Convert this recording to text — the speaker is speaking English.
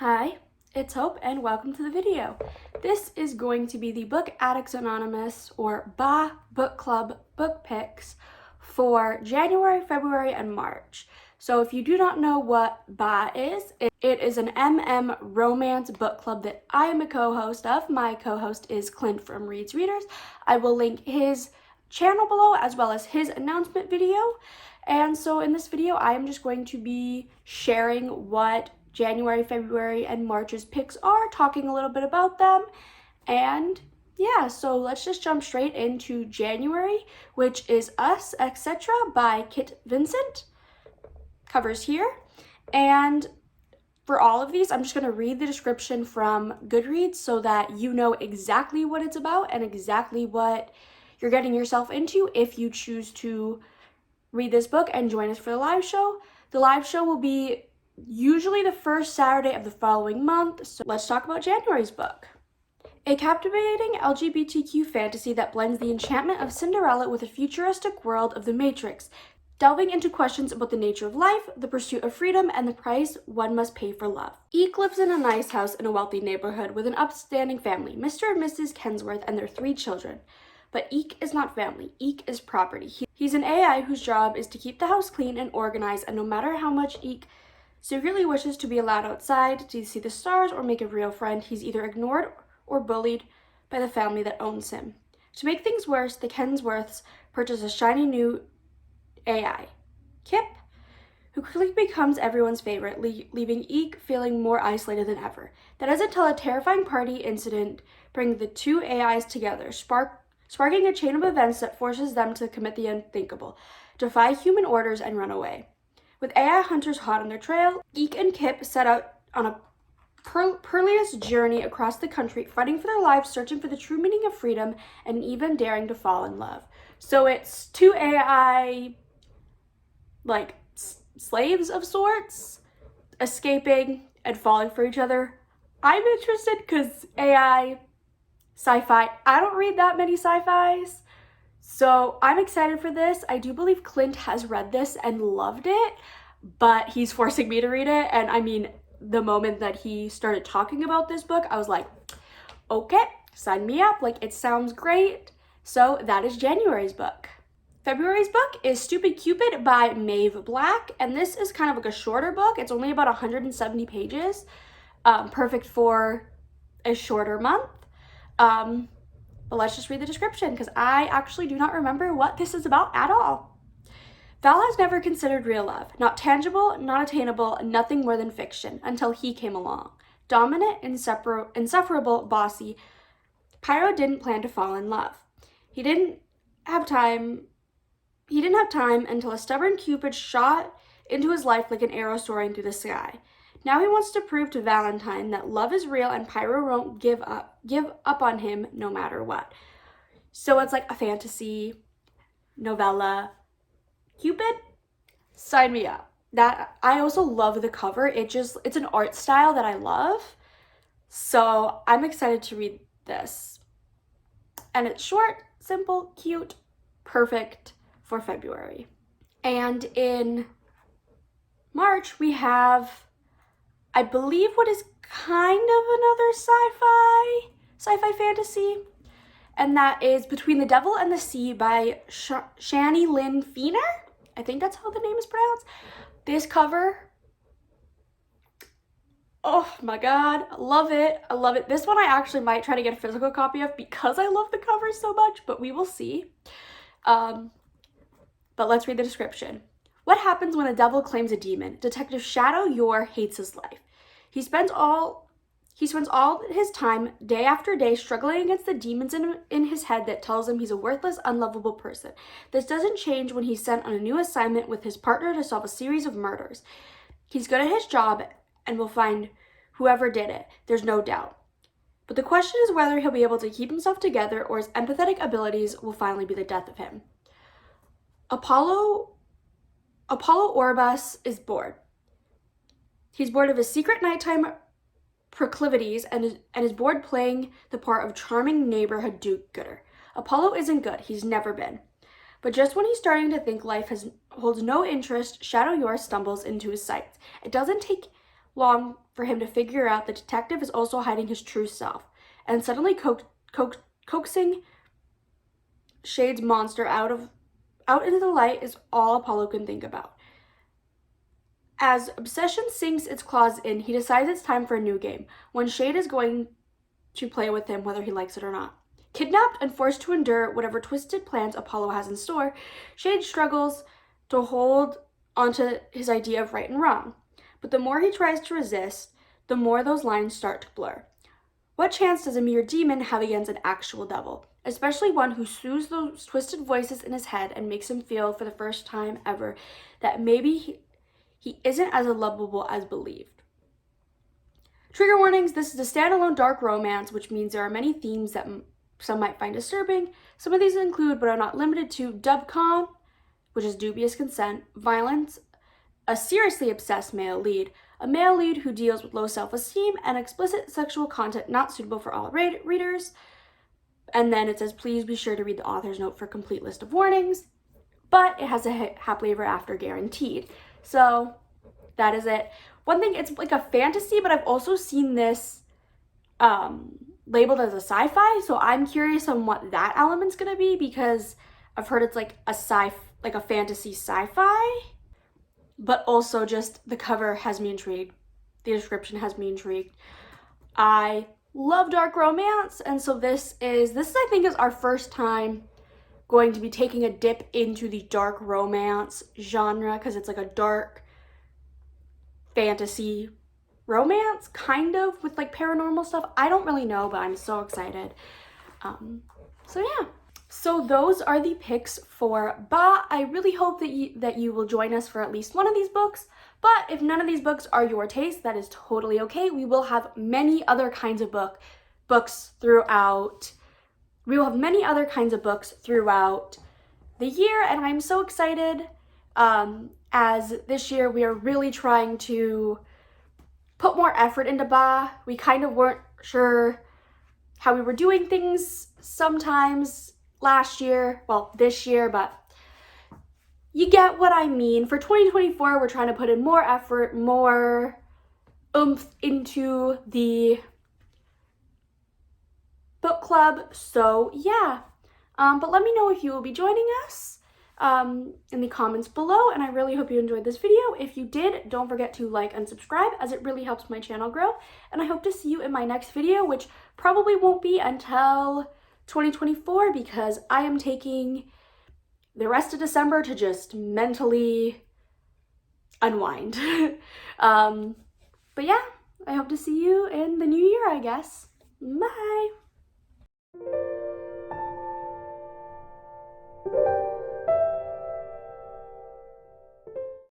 Hi, it's Hope and welcome to the video. This is going to be the Book Addicts Anonymous or BAA Book Club book picks for January, February, and March. So if you do not know what BAA is, it is an romance book club that I am a co-host of. My co-host is Clint from Reads Readers. I will link his channel below as well as his announcement video. And so in this video, I am just going to be sharing what January, February, and March's picks are, talking a little bit about them. And yeah, so let's just jump straight into January, which is Us, Etc. by Kit Vincent. Covers here. And for all of these, I'm just going to read the description from Goodreads so that you know exactly what it's about and exactly what you're getting yourself into if you choose to read this book and join us for the live show. The live show will be usually the first Saturday of the following month. So let's talk about January's book. A captivating LGBTQ fantasy that blends the enchantment of Cinderella with a futuristic world of the Matrix, delving into questions about the nature of life, the pursuit of freedom, and the price one must pay for love. Eek lives in a nice house in a wealthy neighborhood with an upstanding family, Mr. and Mrs. Kensworth, and their 3 children. But Eek is not family. Eek is property. He's an AI whose job is to keep the house clean and organized, and no matter how much Eek secretly wishes to be allowed outside to see the stars or make a real friend, he's either ignored or bullied by the family that owns him. To make things worse, the Kensworths purchase a shiny new AI, Kip, who quickly becomes everyone's favorite, leaving Eek feeling more isolated than ever. That is until a terrifying party incident brings the 2 AIs together, sparking a chain of events that forces them to commit the unthinkable, defy human orders, and run away. With AI hunters hot on their trail, Eek and Kip set out on a perilous journey across the country, fighting for their lives, searching for the true meaning of freedom, and even daring to fall in love. So it's 2 AI, slaves of sorts, escaping and falling for each other. I'm interested because AI, sci-fi, I don't read that many sci-fis. So I'm excited for this. I do believe Clint has read this and loved it, but he's forcing me to read it. And I mean, the moment that he started talking about this book, I was like, okay, sign me up. It sounds great. So that is January's book. February's book is Stupid Cupid by Maeve Black. And this is kind of a shorter book. It's only about 170 pages. Perfect for a shorter month. But let's just read the description because I actually do not remember what this is about at all. Val has never considered real love. Not tangible, not attainable, nothing more than fiction, until he came along. Dominant, insufferable, bossy, Pyro didn't plan to fall in love. He didn't have time until a stubborn Cupid shot into his life like an arrow soaring through the sky. Now he wants to prove to Valentine that love is real and Pyro won't give up on him no matter what. So it's like a fantasy novella. Cupid? Sign me up. That I also love the cover. It's an art style that I love. So I'm excited to read this. And it's short, simple, cute, perfect for February. And in March we have, I believe, what is kind of another sci-fi fantasy, and that is Between the Devil and the Sea by Shani Lynn Feener. I think that's how the name is pronounced. This cover, oh my god, I love it. I love it. This one I actually might try to get a physical copy of because I love the cover so much, but we will see. But let's read the description. What happens when a devil claims a demon? Detective Shadow Yor hates his life. He spends all his time, day after day, struggling against the demons in his head that tells him he's a worthless, unlovable person. This doesn't change when he's sent on a new assignment with his partner to solve a series of murders. He's good at his job and will find whoever did it, there's no doubt. But the question is whether he'll be able to keep himself together or his empathetic abilities will finally be the death of him. Apollo Orbas is bored. He's bored of his secret nighttime proclivities and is bored playing the part of charming neighborhood do-gooder. Apollo isn't good. He's never been. But just when he's starting to think life holds no interest, Shadow Yor stumbles into his sights. It doesn't take long for him to figure out the detective is also hiding his true self, and suddenly coaxing Shade's monster out into the light is all Apollo can think about. As obsession sinks its claws in, he decides it's time for a new game, when Shade is going to play with him whether he likes it or not. Kidnapped and forced to endure whatever twisted plans Apollo has in store, Shade struggles to hold onto his idea of right and wrong. But the more he tries to resist, the more those lines start to blur. What chance does a mere demon have against an actual devil, especially one who soothes those twisted voices in his head and makes him feel for the first time ever that maybe he isn't as unlovable as believed. Trigger warnings, this is a standalone dark romance, which means there are many themes that some might find disturbing. Some of these include, but are not limited to, dubcon, which is dubious consent, violence, a seriously obsessed male lead, a male lead who deals with low self-esteem, and explicit sexual content not suitable for all readers. And then it says, please be sure to read the author's note for a complete list of warnings. But it has a happily ever after guaranteed. So that is it. One thing, it's like a fantasy, but I've also seen this labeled as a sci-fi, so I'm curious on what that element's gonna be, because I've heard it's like a fantasy sci-fi, but also just the cover has me intrigued. The description has me intrigued. I love dark romance, and so this is I think is our first time going to be taking a dip into the dark romance genre, because it's like a dark fantasy romance, kind of, with like paranormal stuff. I don't really know, but I'm so excited. So yeah. So those are the picks for BAA. I really hope that you will join us for at least one of these books, but if none of these books are your taste, that is totally okay. We will have many other kinds of books throughout. We will have many other kinds of books throughout the year, and I'm so excited. As this year we are really trying to put more effort into BAA. We kind of weren't sure how we were doing things sometimes last year, well, this year, but you get what I mean. For 2024, we're trying to put in more effort, more oomph into the book club. So yeah, but let me know if you will be joining us in the comments below, and I really hope you enjoyed this video. If you did, don't forget to like and subscribe, as it really helps my channel grow, and I hope to see you in my next video, which probably won't be until 2024, because I am taking the rest of December to just mentally unwind. But yeah, I hope to see you in the new year, I guess. Bye!